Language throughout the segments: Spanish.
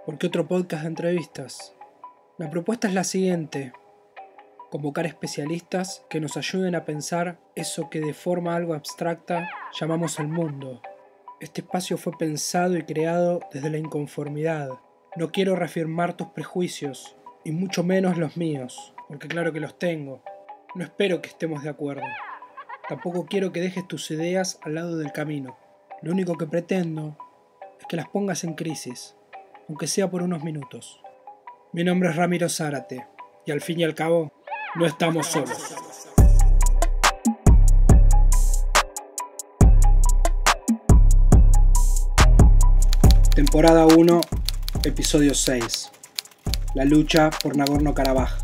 porque otro podcast de entrevistas. La propuesta es la siguiente: convocar especialistas que nos ayuden a pensar eso que de forma algo abstracta llamamos el mundo. Este espacio fue pensado y creado desde la inconformidad. No quiero reafirmar tus prejuicios, y mucho menos los míos, porque claro que los tengo. No espero que estemos de acuerdo. Tampoco quiero que dejes tus ideas al lado del camino. Lo único que pretendo es que las pongas en crisis, aunque sea por unos minutos. Mi nombre es Ramiro Zárate, y al fin y al cabo, no estamos solos. Temporada 1, episodio 6. La lucha por Nagorno-Karabaj.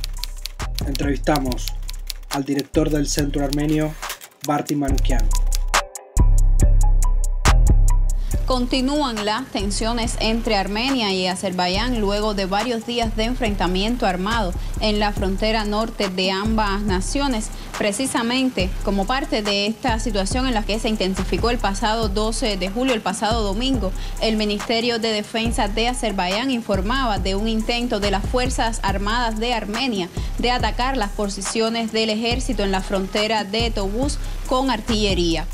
Entrevistamos al director del Centro Armenio, Barty Manukyan. Continúan las tensiones entre Armenia y Azerbaiyán luego de varios días de enfrentamiento armado en la frontera norte de ambas naciones, precisamente como parte de esta situación en la que se intensificó el pasado 12 de julio, el pasado domingo. El Ministerio de Defensa de Azerbaiyán informaba de un intento de las Fuerzas Armadas de Armenia de atacar las posiciones del ejército en la frontera de Tobuz con artillería.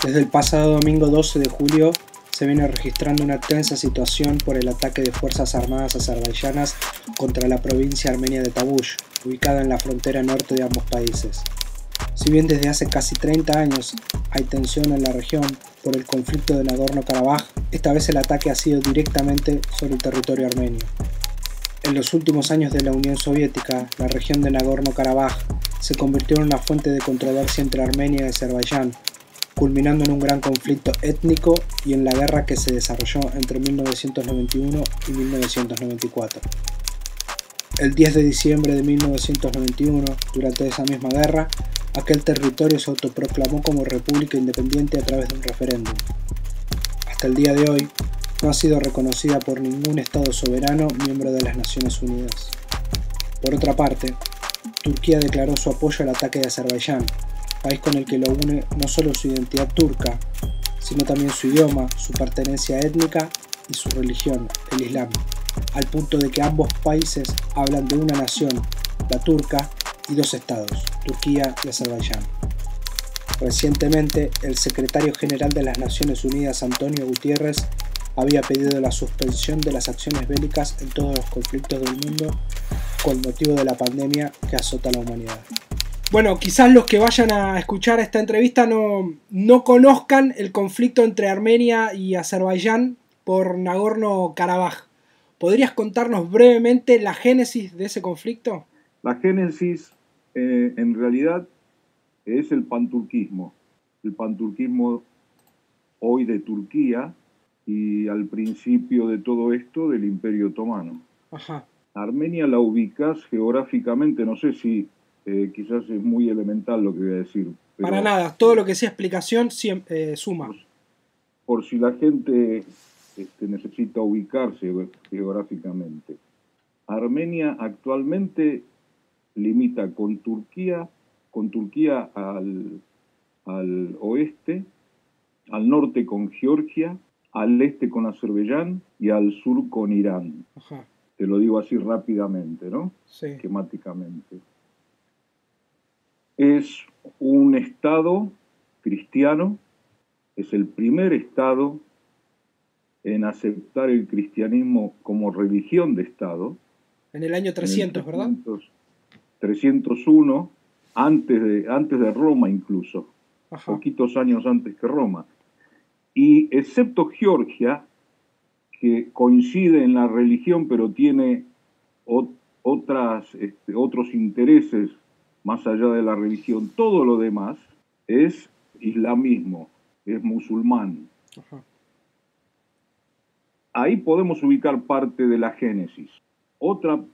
Desde el pasado domingo 12 de julio se viene registrando una tensa situación por el ataque de fuerzas armadas azerbaiyanas contra la provincia armenia de Tavush, ubicada en la frontera norte de ambos países. Si bien desde hace casi 30 años hay tensión en la región por el conflicto de Nagorno-Karabaj, esta vez el ataque ha sido directamente sobre el territorio armenio. En los últimos años de la Unión Soviética, la región de Nagorno-Karabaj se convirtió en una fuente de controversia entre Armenia y Azerbaiyán, culminando en un gran conflicto étnico y en la guerra que se desarrolló entre 1991 y 1994. El 10 de diciembre de 1991, durante esa misma guerra, aquel territorio se autoproclamó como república independiente a través de un referéndum. Hasta el día de hoy, no ha sido reconocida por ningún Estado soberano miembro de las Naciones Unidas. Por otra parte, Turquía declaró su apoyo al ataque de Azerbaiyán, país con el que lo une no solo su identidad turca, sino también su idioma, su pertenencia étnica y su religión, el Islam, al punto de que ambos países hablan de una nación, la turca, y dos estados, Turquía y Azerbaiyán. Recientemente, el secretario general de las Naciones Unidas, Antonio Guterres, había pedido la suspensión de las acciones bélicas en todos los conflictos del mundo con motivo de la pandemia que azota a la humanidad. Bueno, quizás los que vayan a escuchar esta entrevista no conozcan el conflicto entre Armenia y Azerbaiyán por Nagorno-Karabaj. ¿Podrías contarnos brevemente la génesis de ese conflicto? La génesis, en realidad, es el panturquismo. El panturquismo hoy de Turquía y al principio de todo esto del Imperio Otomano. Ajá. Armenia la ubicás geográficamente, no sé si quizás es muy elemental lo que voy a decir. Pero para nada, todo lo que sea explicación suma. Por si la gente necesita ubicarse geográficamente. Armenia actualmente limita con Turquía al oeste, al norte con Georgia, al este con Azerbaiyán y al sur con Irán. Ajá. Te lo digo así rápidamente, ¿no? Sí. Esquemáticamente. Es un estado cristiano, es el primer estado en aceptar el cristianismo como religión de estado. En el año 300, ¿verdad? 301, antes de Roma incluso, Ajá. Poquitos años antes que Roma. Y excepto Georgia, que coincide en la religión pero tiene otros intereses más allá de la religión, todo lo demás es islamismo, es musulmán. Ajá. Ahí podemos ubicar parte de la génesis. Otro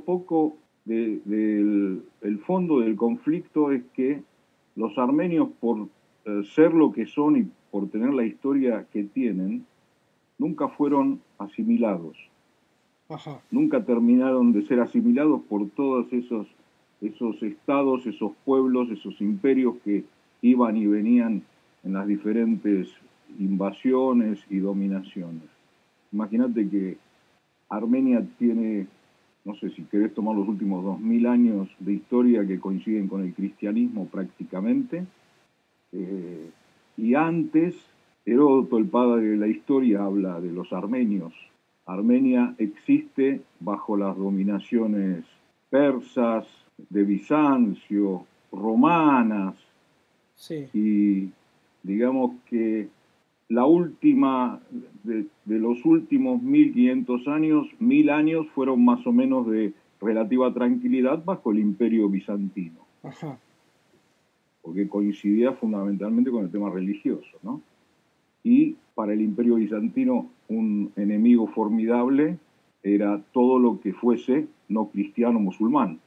poco del fondo del conflicto es que los armenios, por ser lo que son y por tener la historia que tienen, nunca fueron asimilados. Ajá. Nunca terminaron de ser asimilados por todos esos estados, esos pueblos, esos imperios que iban y venían en las diferentes invasiones y dominaciones. Imagínate que Armenia tiene, no sé si querés tomar los últimos 2000 años de historia que coinciden con el cristianismo prácticamente. Y antes, Heródoto, el padre de la historia, habla de los armenios. Armenia existe bajo las dominaciones persas, de Bizancio, romanas, Sí. y digamos que la última, de los últimos 1500 años, 1000 años fueron más o menos de relativa tranquilidad bajo el imperio bizantino. Ajá. Porque coincidía fundamentalmente con el tema religioso, ¿no? Y para el imperio bizantino un enemigo formidable era todo lo que fuese no cristiano musulmán.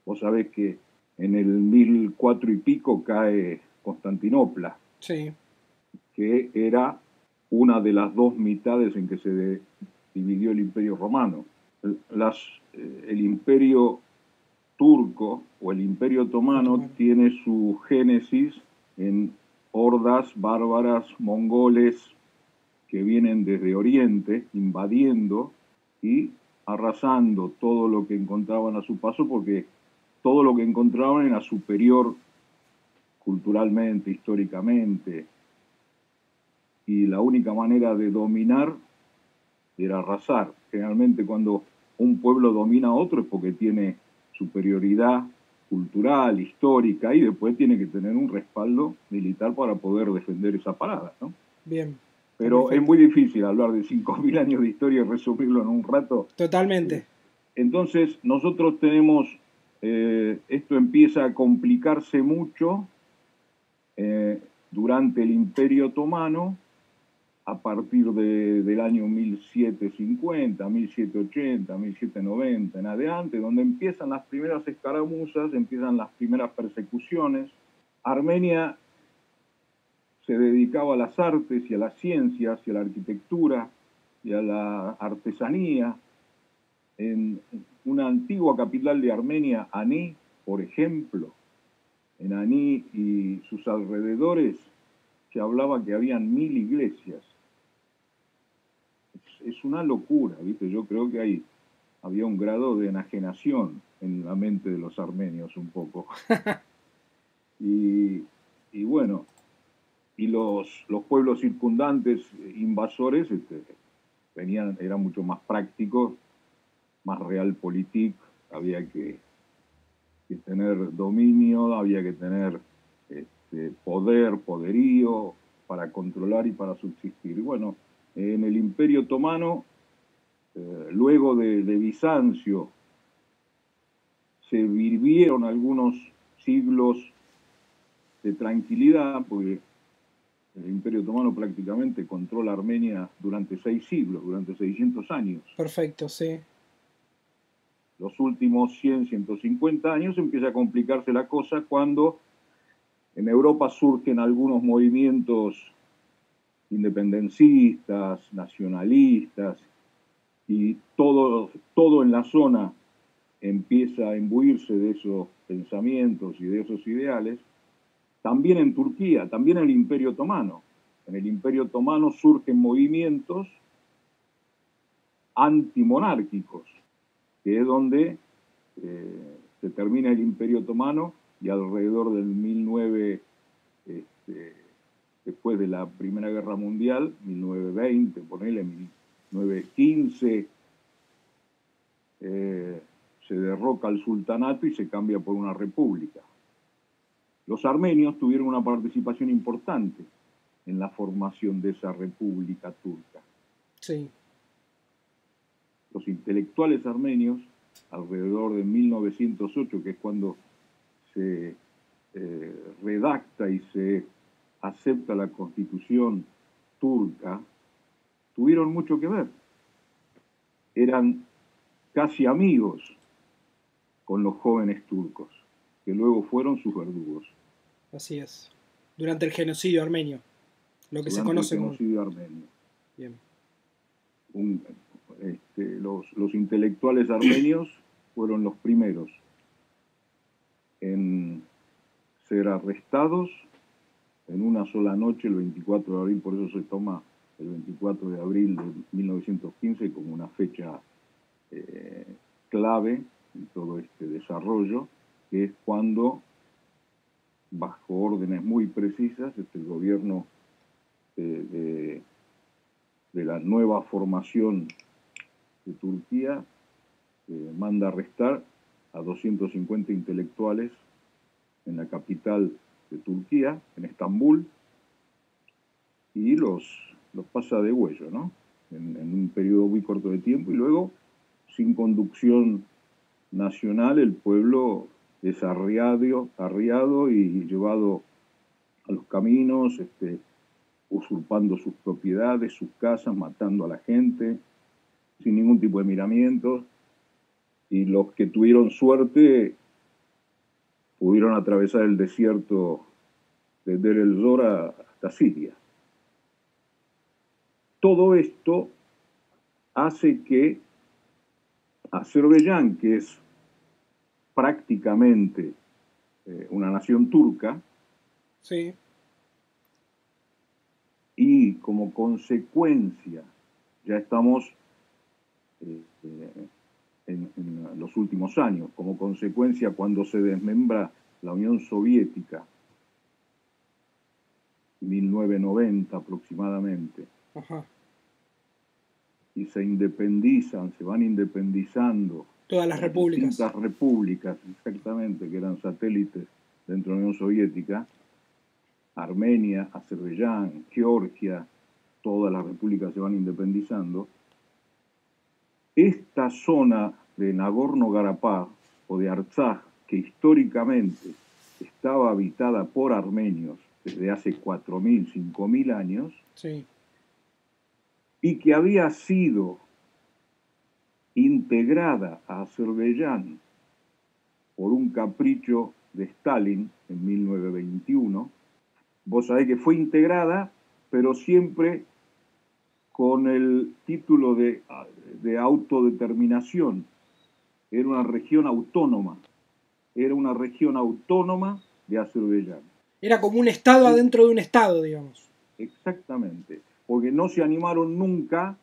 Vos sabés que en el 1004 y pico cae Constantinopla, Sí. que era una de las dos mitades en que se dividió el imperio romano. El imperio turco o el imperio otomano tiene su génesis en hordas bárbaras mongoles que vienen desde Oriente invadiendo y arrasando todo lo que encontraban a su paso, porque todo lo que encontraban era superior culturalmente, históricamente, y la única manera de dominar era arrasar. Generalmente cuando un pueblo domina a otro es porque tiene superioridad cultural, histórica, y después tiene que tener un respaldo militar para poder defender esa parada, ¿no? Bien. Pero Perfecto. es muy difícil hablar de 5000 años de historia y resumirlo en un rato. Totalmente. Entonces nosotros tenemos, esto empieza a complicarse mucho durante el Imperio Otomano, a partir del año 1750, 1780, 1790 en adelante, donde empiezan las primeras escaramuzas, empiezan las primeras persecuciones. Armenia se dedicaba a las artes y a las ciencias y a la arquitectura y a la artesanía. En una antigua capital de Armenia, Aní, por ejemplo, en Aní y sus alrededores, se hablaba que habían 1000 iglesias. Es una locura, ¿viste? Yo creo que había un grado de enajenación en la mente de los armenios un poco. y bueno, y los pueblos circundantes invasores eran mucho más prácticos, más realpolitik, había que tener dominio, había que tener poderío para controlar y para subsistir. Y bueno, en el Imperio Otomano, luego de Bizancio, se vivieron algunos siglos de tranquilidad, porque el Imperio Otomano prácticamente controla Armenia durante 6 siglos, durante 600 años. Perfecto, sí. Los últimos 100, 150 años empieza a complicarse la cosa cuando en Europa surgen algunos movimientos independencistas, nacionalistas, y todo en la zona empieza a imbuirse de esos pensamientos y de esos ideales. También en Turquía, también en el Imperio Otomano. En el Imperio Otomano surgen movimientos antimonárquicos, que es donde se termina el Imperio Otomano, y alrededor del 1009, después de la Primera Guerra Mundial, 1920, ponele 1915, se derroca el sultanato y se cambia por una república. Los armenios tuvieron una participación importante en la formación de esa república turca. Sí. Los intelectuales armenios, alrededor de 1908, que es cuando se redacta y se acepta la constitución turca, tuvieron mucho que ver. Eran casi amigos con los jóvenes turcos, que luego fueron sus verdugos. Así es. Durante el genocidio armenio, lo que se conoce como... el genocidio armenio. Bien. Los intelectuales armenios fueron los primeros en ser arrestados en una sola noche, el 24 de abril, por eso se toma el 24 de abril de 1915 como una fecha clave en todo este desarrollo, que es cuando, bajo órdenes muy precisas, el gobierno de la nueva formación de Turquía manda arrestar a 250 intelectuales en la capital de Turquía, en Estambul, y los pasa de huello, ¿no? En un periodo muy corto de tiempo, y luego, sin conducción nacional, el pueblo es arriado y llevado a los caminos, usurpando sus propiedades, sus casas, matando a la gente, sin ningún tipo de miramientos, y los que tuvieron suerte pudieron atravesar el desierto de Deir el-Zor hasta Siria. Todo esto hace que Azerbaiyán, que es prácticamente una nación turca, sí, y como consecuencia, ya estamos en los últimos años, como consecuencia cuando se desmembra la Unión Soviética, 1990 aproximadamente, ajá, y se van independizando todas las repúblicas. Distintas repúblicas, exactamente, que eran satélites dentro de la Unión Soviética, Armenia, Azerbaiyán, Georgia, todas las repúblicas se van independizando. Esta zona de Nagorno-Karabaj o de Artsaj, que históricamente estaba habitada por armenios desde hace 4.000, 5.000 años, sí, y que había sido integrada a Azerbaiyán por un capricho de Stalin en 1921, vos sabés que fue integrada, pero siempre con el título de autodeterminación. Era una región autónoma de Azerbaiyán. Era como un estado adentro de un estado, digamos. Exactamente, porque no se animaron nunca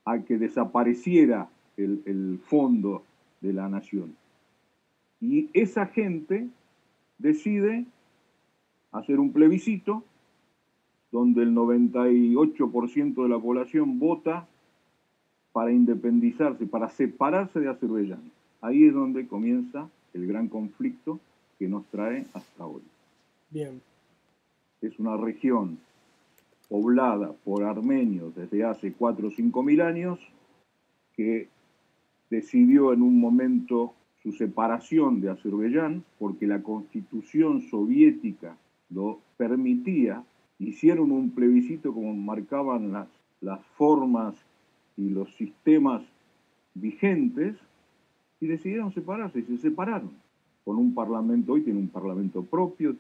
a que desapareciera el fondo de la nación. Y esa gente decide hacer un plebiscito donde el 98% de la población vota para independizarse, para separarse de Azerbaiyán. Ahí es donde comienza el gran conflicto que nos trae hasta hoy. Bien. Es una región poblada por armenios desde hace 4 o 5 mil años, que decidió en un momento su separación de Azerbaiyán porque la constitución soviética lo permitía. Hicieron un plebiscito como marcaban las formas y los sistemas vigentes y decidieron separarse y se separaron. Con un parlamento, hoy tiene un parlamento propio,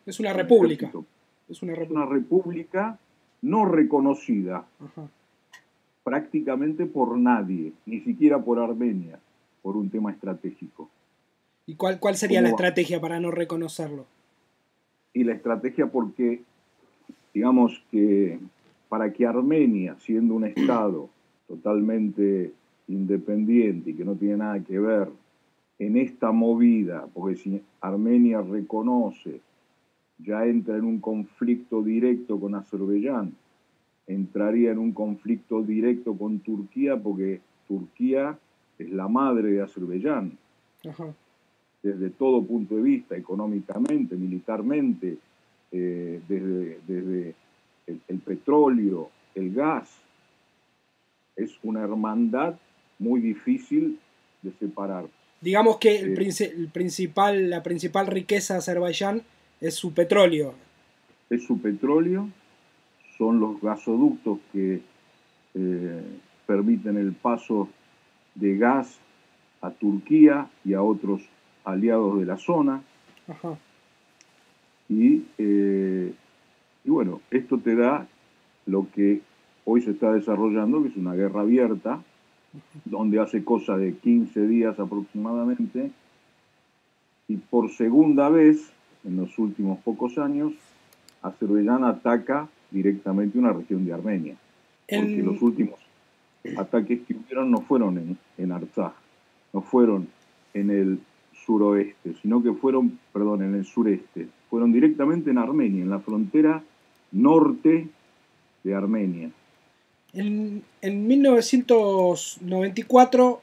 es una república. Es una república no reconocida. Ajá. Prácticamente por nadie, ni siquiera por Armenia, por un tema estratégico. ¿Y cuál sería la estrategia para no reconocerlo? Y la estrategia porque, digamos que para que Armenia, siendo un Estado totalmente independiente y que no tiene nada que ver en esta movida, porque si Armenia reconoce, ya entra en un conflicto directo con Azerbaiyán, entraría en un conflicto directo con Turquía, porque Turquía es la madre de Azerbaiyán. Ajá. Desde todo punto de vista, económicamente, militarmente, desde el petróleo, el gas. Es una hermandad muy difícil de separar. Digamos que la principal riqueza de Azerbaiyán es su petróleo. Es su petróleo, son los gasoductos que permiten el paso de gas a Turquía y a otros aliados de la zona. Ajá. Y bueno, esto te da lo que hoy se está desarrollando, que es una guerra abierta, donde hace cosa de 15 días aproximadamente, y por segunda vez en los últimos pocos años, Azerbaiyán ataca directamente una región de Armenia. Porque los últimos ataques que hubieron no fueron en Artsaj, no fueron en el suroeste, sino que fueron, perdón, en el sureste, fueron directamente en Armenia, en la frontera norte de Armenia. En 1994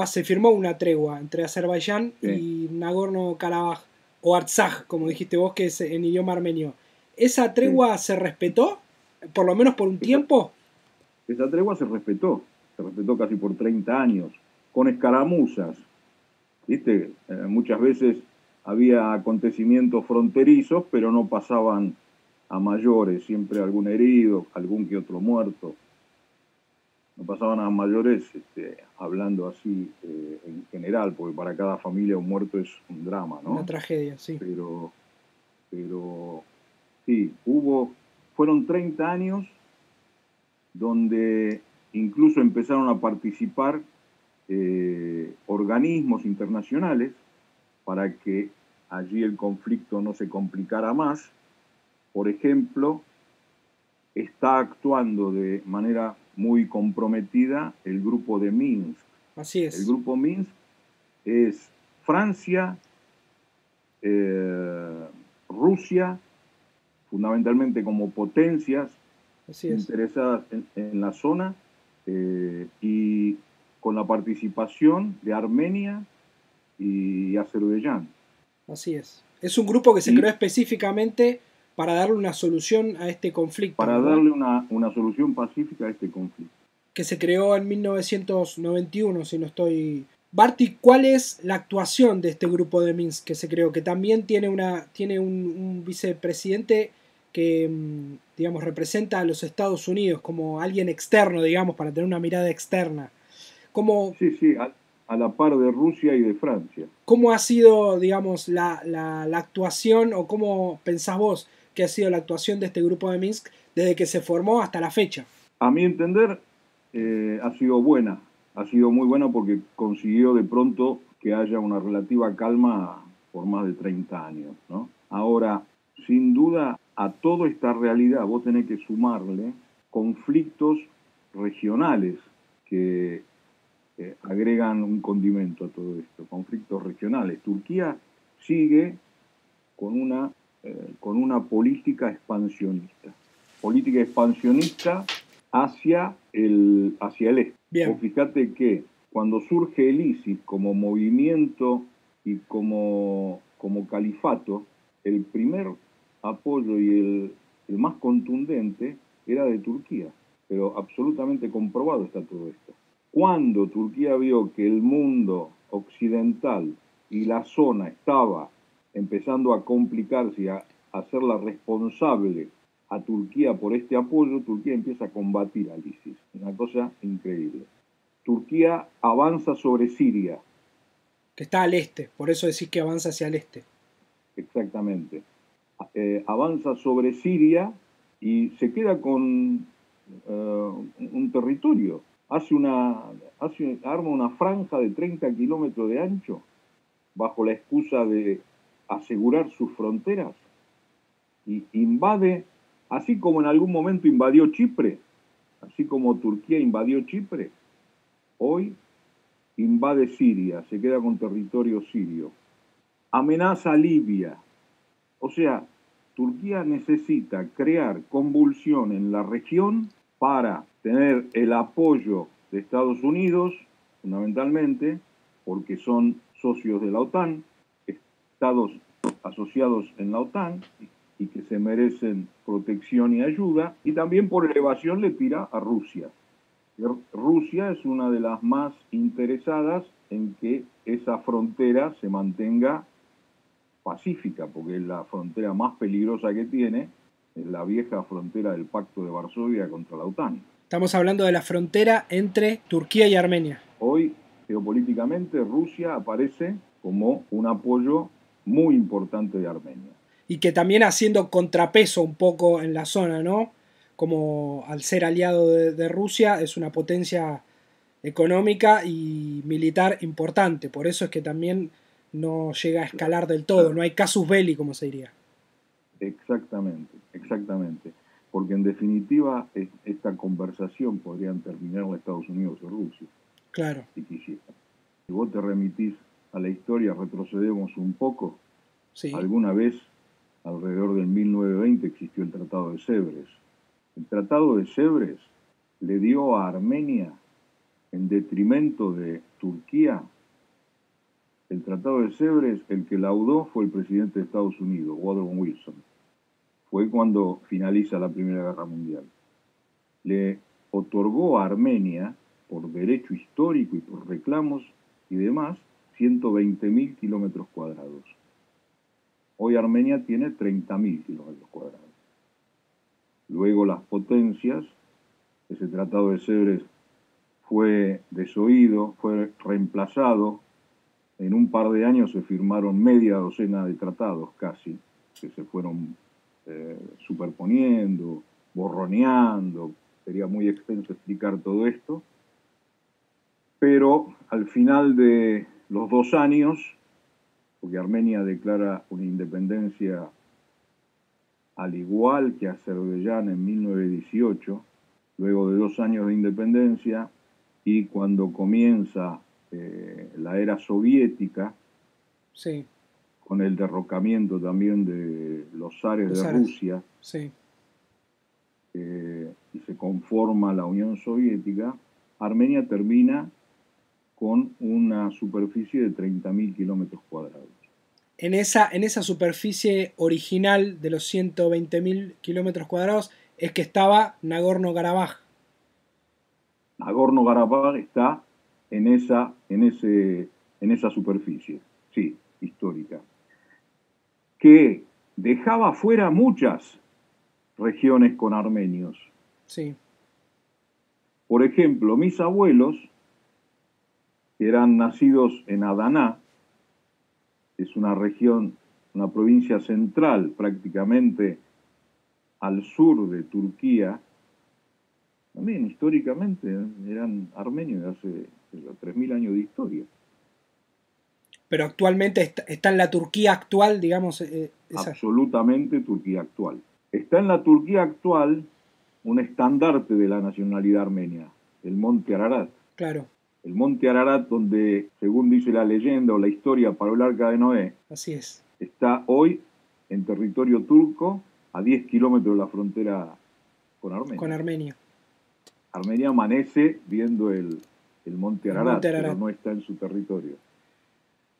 se firmó una tregua entre Azerbaiyán y Nagorno-Karabaj, o Artsaj, como dijiste vos, que es en idioma armenio. ¿Esa tregua se respetó, por lo menos por un tiempo? Esa tregua se respetó casi por 30 años, con escaramuzas, ¿viste? Muchas veces había acontecimientos fronterizos, pero no pasaban a mayores, siempre algún herido, algún que otro muerto. No pasaban a mayores, hablando así en general, porque para cada familia un muerto es un drama, ¿no? Una tragedia, sí. Pero sí, fueron 30 años donde incluso empezaron a participar organismos internacionales para que allí el conflicto no se complicara más. Por ejemplo, está actuando de manera muy comprometida el grupo de Minsk. Así es. El grupo Minsk es Francia, Rusia, fundamentalmente como potencias interesadas en la zona, y con la participación de Armenia y Azerbaiyán. Así es. Es un grupo que se creó específicamente para darle una solución a este conflicto. Para darle una solución pacífica a este conflicto. Que se creó en 1991, si no estoy... Barty, ¿cuál es la actuación de este grupo de Minsk que se creó? Que también tiene un vicepresidente que, digamos, representa a los Estados Unidos como alguien externo, digamos, para tener una mirada externa. Sí, a la par de Rusia y de Francia. ¿Cómo ha sido, digamos, la actuación, o cómo pensás vos que ha sido la actuación de este grupo de Minsk desde que se formó hasta la fecha? A mi entender, ha sido buena. Ha sido muy buena porque consiguió de pronto que haya una relativa calma por más de 30 años, ¿no? Ahora, sin duda, a toda esta realidad vos tenés que sumarle conflictos regionales que agregan un condimento a todo esto, conflictos regionales. Turquía sigue con una política expansionista hacia el este. Vos fíjate que cuando surge el ISIS como movimiento y como califato, el primer apoyo y el más contundente era de Turquía, pero absolutamente comprobado está todo esto. Cuando Turquía vio que el mundo occidental y la zona estaba empezando a complicarse y a hacerla responsable a Turquía por este apoyo, Turquía empieza a combatir al ISIS. Una cosa increíble. Turquía avanza sobre Siria. Que está al este, por eso decís que avanza hacia el este. Exactamente. Avanza sobre Siria y se queda con un territorio. Arma una franja de 30 kilómetros de ancho bajo la excusa de asegurar sus fronteras y invade, así como en algún momento invadió Chipre, así como Turquía invadió Chipre, hoy invade Siria, se queda con territorio sirio, amenaza a Libia. O sea, Turquía necesita crear convulsión en la región para tener el apoyo de Estados Unidos, fundamentalmente, porque son socios de la OTAN, estados asociados en la OTAN y que se merecen protección y ayuda, y también por elevación le tira a Rusia. Rusia es una de las más interesadas en que esa frontera se mantenga pacífica, porque es la frontera más peligrosa que tiene, es la vieja frontera del Pacto de Varsovia contra la OTAN. Estamos hablando de la frontera entre Turquía y Armenia. Hoy, geopolíticamente, Rusia aparece como un apoyo muy importante de Armenia. Y que también haciendo contrapeso un poco en la zona, ¿no? Como al ser aliado de Rusia, es una potencia económica y militar importante. Por eso es que también no llega a escalar del todo, no hay casus belli, como se diría. Exactamente, exactamente. porque en definitiva esta conversación podrían terminar en Estados Unidos o Rusia. Claro. Si quisieran. Si vos te remitís a la historia, retrocedemos un poco. Sí. Alguna vez, alrededor del 1920, existió el Tratado de Sèvres. El Tratado de Sèvres le dio a Armenia, en detrimento de Turquía, el Tratado de Sèvres, el que laudó fue el presidente de Estados Unidos, Woodrow Wilson. Fue cuando finaliza la Primera Guerra Mundial. Le otorgó a Armenia, por derecho histórico y por reclamos y demás, 120.000 kilómetros cuadrados. Hoy Armenia tiene 30.000 kilómetros cuadrados. Luego las potencias, ese Tratado de Sèvres fue desoído, fue reemplazado. En un par de años se firmaron media docena de tratados casi, que se fueron superponiendo, borroneando. Sería muy extenso explicar todo esto. Pero al final de los 2 años, porque Armenia declara una independencia al igual que Azerbaiyán en 1918, luego de 2 años de independencia, y cuando comienza la era soviética, sí, con el derrocamiento también de los zares de Rusia, sí, y se conforma la Unión Soviética, Armenia termina con una superficie de 30.000 kilómetros cuadrados. En esa superficie original de los 120.000 kilómetros cuadrados es que estaba Nagorno-Karabaj. Nagorno-Karabaj está en esa superficie, sí, histórica, que dejaba fuera muchas regiones con armenios. Sí. Por ejemplo, mis abuelos, que eran nacidos en Adana, es una región, una provincia central prácticamente al sur de Turquía, también históricamente eran armenios de hace 3.000 años de historia. Pero actualmente está en la Turquía actual, digamos. Absolutamente Turquía actual. Está en la Turquía actual un estandarte de la nacionalidad armenia, el Monte Ararat. Claro. El Monte Ararat, donde, según dice la leyenda o la historia, paró el Arca de Noé. Así es. Está hoy en territorio turco, a 10 kilómetros de la frontera con Armenia. Con Armenia. Armenia amanece viendo el Monte Ararat, pero no está en su territorio.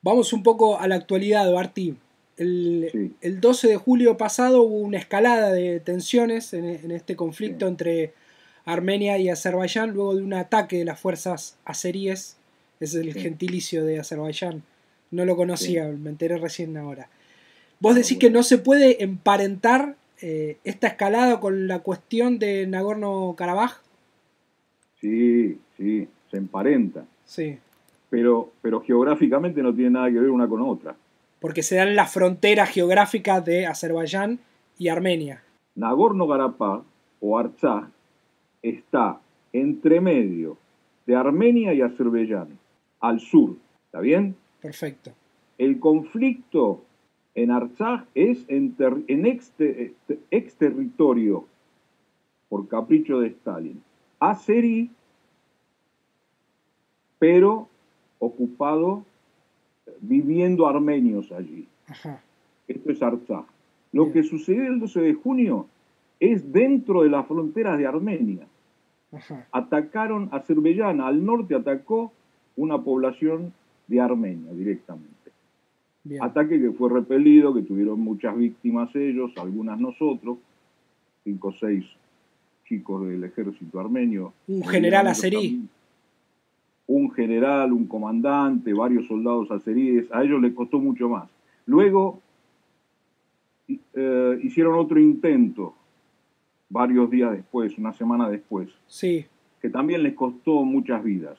Vamos un poco a la actualidad, Barty. El 12 de julio pasado hubo una escalada de tensiones en este conflicto entre Armenia y Azerbaiyán luego de un ataque de las fuerzas azeríes. Es el gentilicio de Azerbaiyán. No lo conocía, me enteré recién ahora. ¿Vos decís que no se puede emparentar esta escalada con la cuestión de Nagorno-Karabaj? Sí, se emparenta. Sí. Pero geográficamente no tiene nada que ver una con otra. Porque se dan las fronteras geográficas de Azerbaiyán y Armenia. Nagorno-Karabaj o Artsaj está entre medio de Armenia y Azerbaiyán, al sur. ¿Está bien? Perfecto. El conflicto en Artsaj es en exterritorio, por capricho de Stalin, azerí, pero ocupado, viviendo armenios allí. Ajá. Esto es Artsaj. Lo que sucedió el 12 de junio es dentro de las fronteras de Armenia. Ajá. Atacaron Azerbaiyán, al norte atacó una población de Armenia directamente. Bien. Ataque que fue repelido, que tuvieron muchas víctimas ellos, algunas nosotros, 5 o 6 chicos del ejército armenio. Un general azerí. Un general, un comandante, varios soldados azeríes, a ellos les costó mucho más. Luego hicieron otro intento, varios días después, una semana después, sí, que también les costó muchas vidas.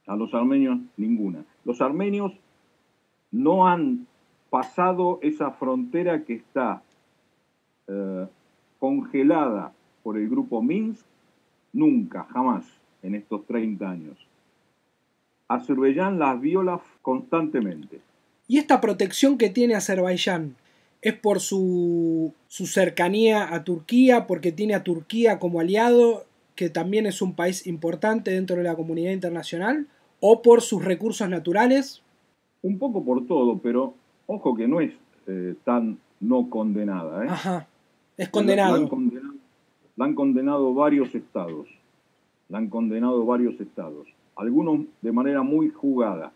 A los armenios, ninguna. Los armenios no han pasado esa frontera que está congelada por el grupo Minsk, nunca, jamás, en estos 30 años. Azerbaiyán las viola constantemente. ¿Y esta protección que tiene Azerbaiyán ¿Es por su cercanía a Turquía, porque tiene a Turquía como aliado, que también es un país importante dentro de la comunidad internacional, o por sus recursos naturales? Un poco por todo, pero ojo que no es tan no condenada, ¿eh? Ajá, es La han condenado. condenado, la han condenado varios estados. La han condenado varios estados. Algunos de manera muy jugada.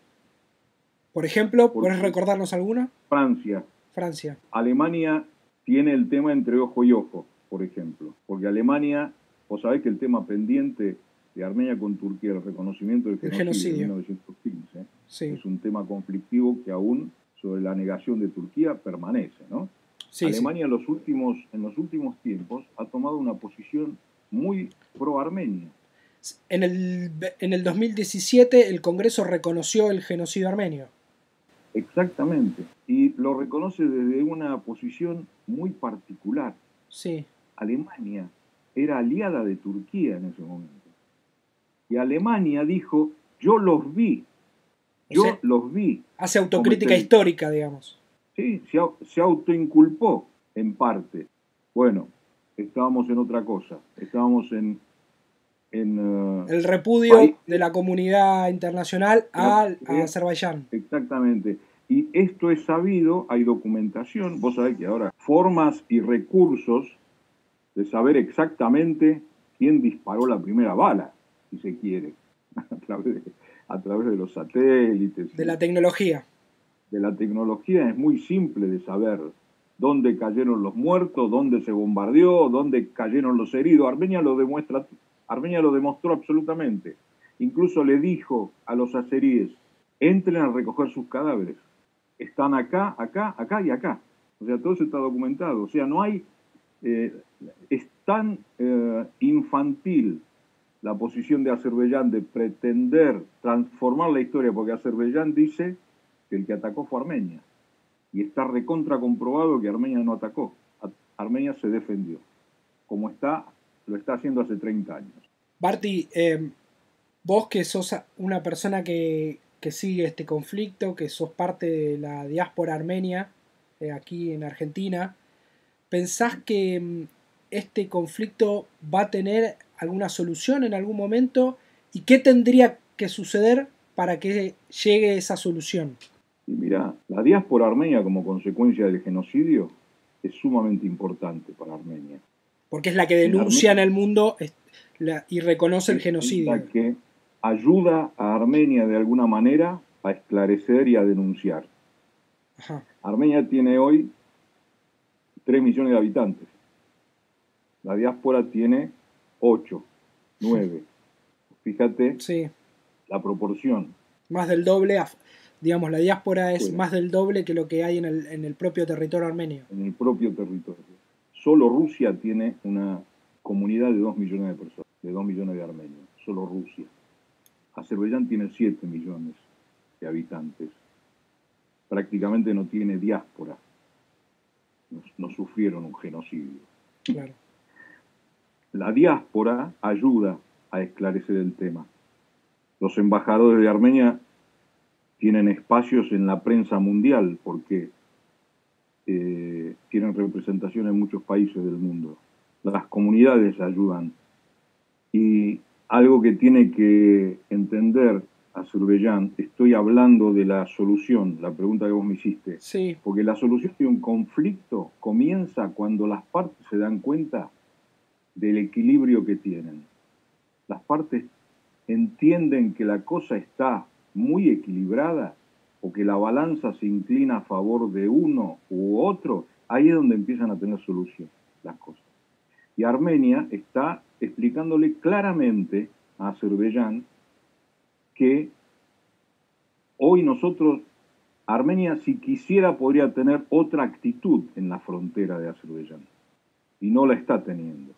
Por ejemplo, ¿puedes Porque recordarnos alguna? Francia, Francia. Alemania tiene el tema entre ojo y ojo, por ejemplo. Porque Alemania, vos sabés que el tema pendiente de Armenia con Turquía, el reconocimiento del El genocidio de genocidio. 1915, Sí, es un tema conflictivo que aún sobre la negación de Turquía permanece, ¿no? sí, sí. Alemania en los últimos tiempos ha tomado una posición muy pro-armenia. En el 2017 el Congreso reconoció el genocidio armenio. Exactamente. Y lo reconoce desde una posición muy particular. Sí. Alemania era aliada de Turquía en ese momento. Y Alemania dijo, yo los vi, O sea, los vi hace autocrítica cometer. histórica, digamos. Sí, se autoinculpó en parte. Bueno, estábamos en otra cosa. Estábamos en El repudio países de la comunidad internacional a Azerbaiyán. Exactamente. Y esto es sabido, hay documentación, vos sabés que ahora formas y recursos de saber exactamente quién disparó la primera bala, si se quiere, a través de los satélites. De la tecnología. De la tecnología es muy simple de saber dónde cayeron los muertos, dónde se bombardeó, dónde cayeron los heridos. Armenia lo demostró absolutamente. Incluso le dijo a los azeríes, entren a recoger sus cadáveres. Están acá, acá, acá y acá. O sea, todo eso está documentado. O sea, no hay... es tan infantil la posición de Azerbaiyán de pretender transformar la historia, porque Azerbaiyán dice que el que atacó fue Armenia. Y está recontra comprobado que Armenia no atacó. Armenia se defendió. Como lo está haciendo hace 30 años. Barty, vos que sos una persona que sigue este conflicto, que sos parte de la diáspora armenia aquí en Argentina, ¿pensás que este conflicto va a tener alguna solución en algún momento? ¿Y qué tendría que suceder para que llegue esa solución? Y mira, la diáspora armenia como consecuencia del genocidio es sumamente importante para Armenia. Porque es la que denuncia en el mundo y reconoce el Es genocidio. la que ayuda a Armenia de alguna manera a esclarecer y a denunciar. Ajá. Armenia tiene hoy 3 millones de habitantes. La diáspora tiene 8, 9. Fíjate Sí. la proporción. Más del doble, digamos, la diáspora es más del doble que lo que hay en el propio territorio armenio. En el propio territorio. Solo Rusia tiene una comunidad de 2 millones de personas, de 2 millones de armenios. Solo Rusia. Azerbaiyán tiene 7 millones de habitantes. Prácticamente no tiene diáspora. No sufrieron un genocidio. Claro. La diáspora ayuda a esclarecer el tema. Los embajadores de Armenia tienen espacios en la prensa mundial porque tienen representación en muchos países del mundo. Las comunidades ayudan. Y algo que tiene que entender Azerbaiyán, estoy hablando de la solución, la pregunta que vos me hiciste. Sí. Porque la solución de un conflicto comienza cuando las partes se dan cuenta del equilibrio que tienen. Las partes entienden que la cosa está muy equilibrada o que la balanza se inclina a favor de uno u otro, ahí es donde empiezan a tener solución las cosas. Y Armenia está explicándole claramente a Azerbaiyán que hoy Armenia si quisiera podría tener otra actitud en la frontera de Azerbaiyán y no la está teniendo.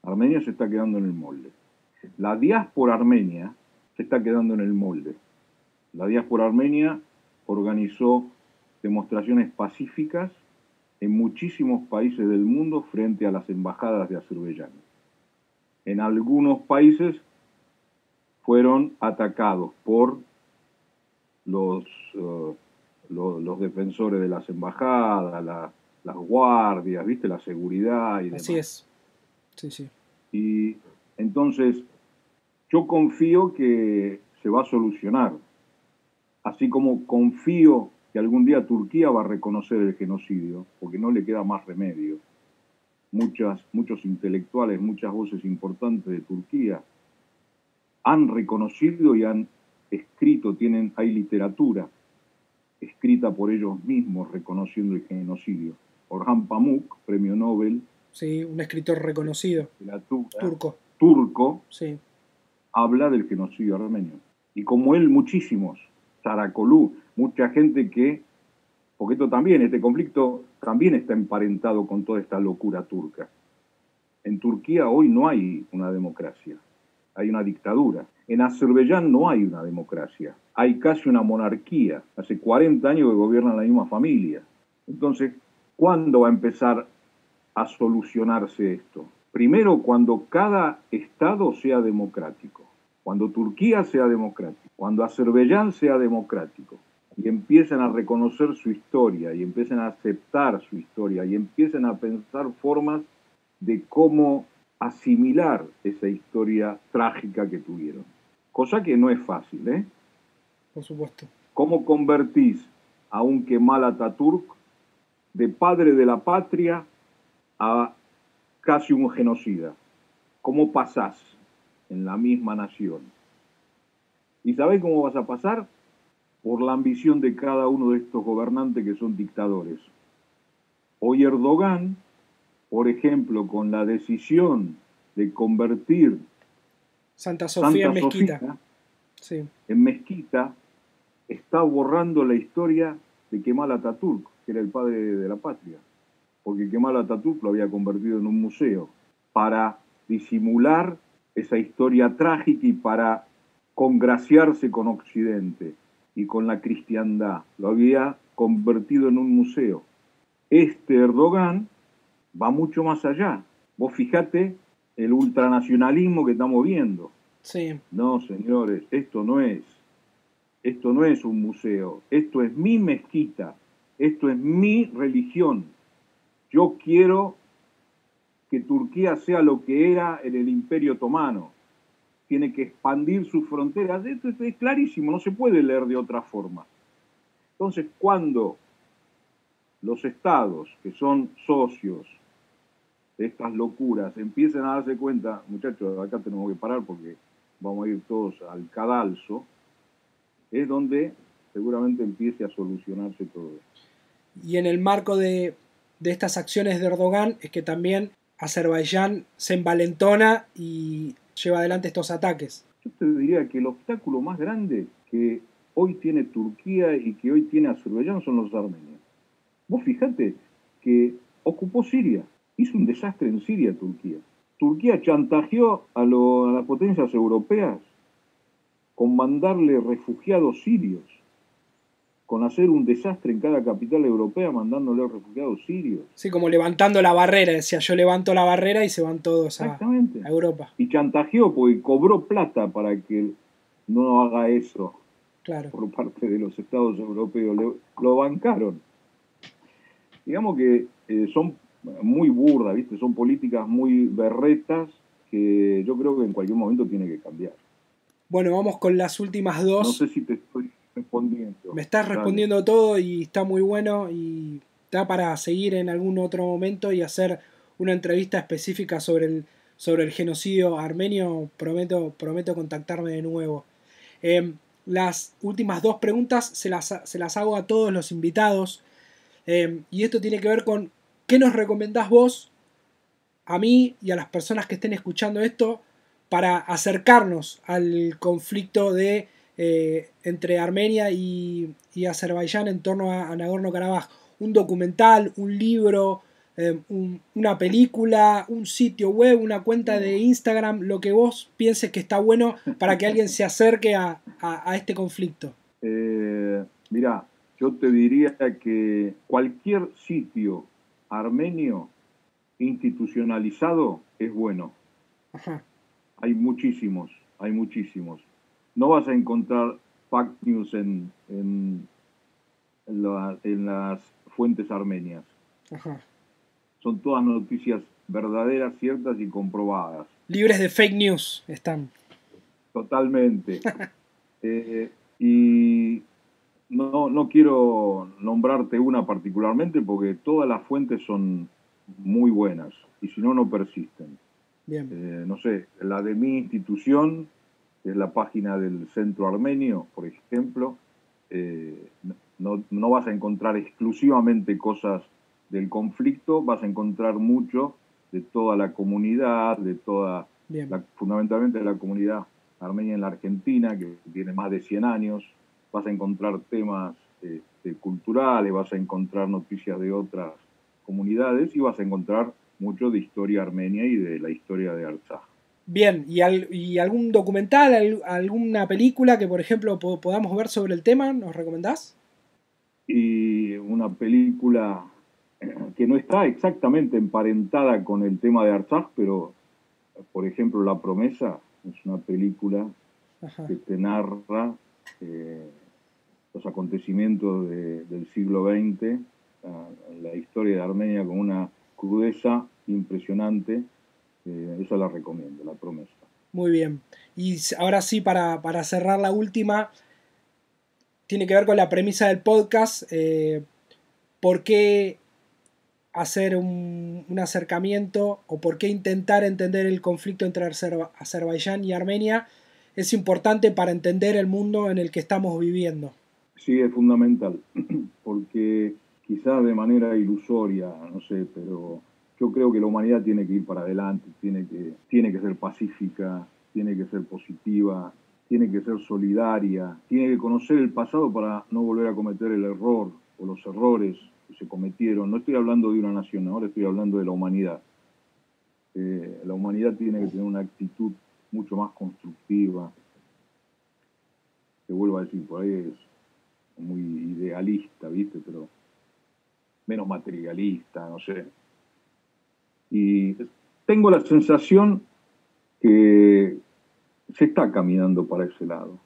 Armenia se está quedando en el molde. La diáspora armenia se está quedando en el molde. La diáspora armenia organizó demostraciones pacíficas en muchísimos países del mundo frente a las embajadas de Azerbaiyán. En algunos países fueron atacados por los defensores de las embajadas, las guardias, ¿viste? La seguridad y demás. Así es. Sí, sí. Y entonces yo confío que se va a solucionar, así como confío que algún día Turquía va a reconocer el genocidio, porque no le queda más remedio. Muchos intelectuales, muchas voces importantes de Turquía han reconocido y han escrito, hay literatura escrita por ellos mismos reconociendo el genocidio. Orhan Pamuk, premio Nobel. Sí, un escritor reconocido. Turco. Sí. Habla del genocidio armenio. Y como él, muchísimos. Sarakolú, mucha gente que... Porque este conflicto también está emparentado con toda esta locura turca. En Turquía hoy no hay una democracia, hay una dictadura. En Azerbaiyán no hay una democracia, hay casi una monarquía. Hace 40 años que gobiernan la misma familia. Entonces, ¿cuándo va a empezar a solucionarse esto? Primero, cuando cada Estado sea democrático, cuando Turquía sea democrático, cuando Azerbaiyán sea democrático, y empiecen a reconocer su historia, y empiecen a aceptar su historia, y empiecen a pensar formas de cómo asimilar esa historia trágica que tuvieron. Cosa que no es fácil, ¿eh? Por supuesto. ¿Cómo convertís a un Kemal Atatürk de padre de la patria a casi un genocida? ¿Cómo pasás en la misma nación? ¿Y sabés cómo vas a pasar? Por la ambición de cada uno de estos gobernantes que son dictadores. Hoy Erdogan, por ejemplo, con la decisión de convertir Santa Sofía en mezquita. Sí. En mezquita, está borrando la historia de Kemal Atatürk, que era el padre de la patria. Porque Kemal Atatürk lo había convertido en un museo para disimular esa historia trágica y para congraciarse con Occidente y con la cristiandad. Lo había convertido en un museo. Este Erdogan va mucho más allá. Vos fijate el ultranacionalismo que estamos viendo. Sí. No, señores, esto no es un museo, esto es mi mezquita, esto es mi religión. Yo quiero que Turquía sea lo que era en el Imperio Otomano. Tiene que expandir sus fronteras. Esto es clarísimo, no se puede leer de otra forma. Entonces, cuando los estados, que son socios de estas locuras, empiecen a darse cuenta, muchachos, acá tenemos que parar porque vamos a ir todos al cadalso, es donde seguramente empiece a solucionarse todo esto. Y en el marco de estas acciones de Erdogan es que también Azerbaiyán se envalentona y lleva adelante estos ataques. Yo te diría que el obstáculo más grande que hoy tiene Turquía y que hoy tiene Azerbaiyán son los armenios. Vos fijate que ocupó Siria, hizo un desastre en Siria Turquía. Turquía chantajeó a las potencias europeas con mandarle refugiados sirios, con hacer un desastre en cada capital europea mandándole refugiados sirios. Sí, como levantando la barrera, decía, yo levanto la barrera y se van todos a Europa. Y chantajeó porque cobró plata para que no haga eso. Claro. Por parte de los estados europeos, lo bancaron. Digamos que son muy burdas, ¿viste? Son políticas muy berretas que yo creo que en cualquier momento tiene que cambiar. Bueno, vamos con las últimas dos. No sé si te estoy respondiendo. Me estás respondiendo todo y está muy bueno y da para seguir en algún otro momento y hacer una entrevista específica sobre el genocidio armenio. Prometo contactarme de nuevo. Las últimas dos preguntas se las hago a todos los invitados. Y esto tiene que ver con ¿qué nos recomendás vos, a mí y a las personas que estén escuchando esto, para acercarnos al conflicto entre Armenia y Azerbaiyán en torno a Nagorno-Karabaj? Un documental, un libro, una película, un sitio web, una cuenta de Instagram, lo que vos pienses que está bueno para que alguien se acerque a este conflicto. Mirá, yo te diría que cualquier sitio armenio institucionalizado es bueno. Ajá. Hay muchísimos. No vas a encontrar fact news en las fuentes armenias. Ajá. Son todas noticias verdaderas, ciertas y comprobadas. Libres de fake news están. Totalmente. Y no quiero nombrarte una particularmente porque todas las fuentes son muy buenas y si no, no persisten. Bien. No sé, la de mi institución, que es la página del Centro Armenio, por ejemplo, no vas a encontrar exclusivamente cosas del conflicto, vas a encontrar mucho de toda la comunidad, fundamentalmente de la comunidad armenia en la Argentina, que tiene más de 100 años. Vas a encontrar temas culturales, vas a encontrar noticias de otras comunidades y vas a encontrar mucho de historia armenia y de la historia de Artsaj. Bien, ¿y algún documental, alguna película que, por ejemplo, podamos ver sobre el tema? ¿Nos recomendás? Y una película que no está exactamente emparentada con el tema de Artsaj, pero, por ejemplo, La Promesa es una película que te narra los acontecimientos del siglo XX, la historia de Armenia con una crudeza impresionante. Esa la recomiendo, La Promesa. Muy bien. Y ahora sí, para cerrar la última, tiene que ver con la premisa del podcast. ¿Por qué hacer un acercamiento o por qué intentar entender el conflicto entre Azerbaiyán y Armenia es importante para entender el mundo en el que estamos viviendo? Sí, es fundamental, porque quizás de manera ilusoria, no sé, pero yo creo que la humanidad tiene que ir para adelante, tiene que ser pacífica, tiene que ser positiva, tiene que ser solidaria, tiene que conocer el pasado para no volver a cometer el error o los errores que se cometieron. No estoy hablando de una nación, ahora estoy hablando de la humanidad. La humanidad tiene que tener una actitud mucho más constructiva. Te vuelvo a decir, por ahí es muy idealista, ¿viste? Pero menos materialista, no sé. Y tengo la sensación que se está caminando para ese lado.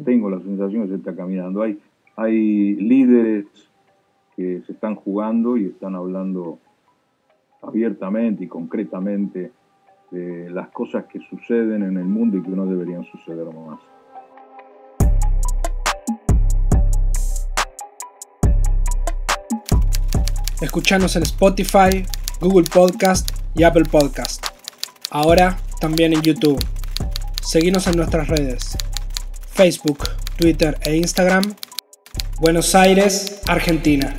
Tengo la sensación que se está caminando. Hay líderes que se están jugando y están hablando abiertamente y concretamente de las cosas que suceden en el mundo y que no deberían suceder más. Escuchanos en Spotify, Google Podcast y Apple Podcast. Ahora también en YouTube. Seguinos en nuestras redes: Facebook, Twitter e Instagram. Buenos Aires, Argentina.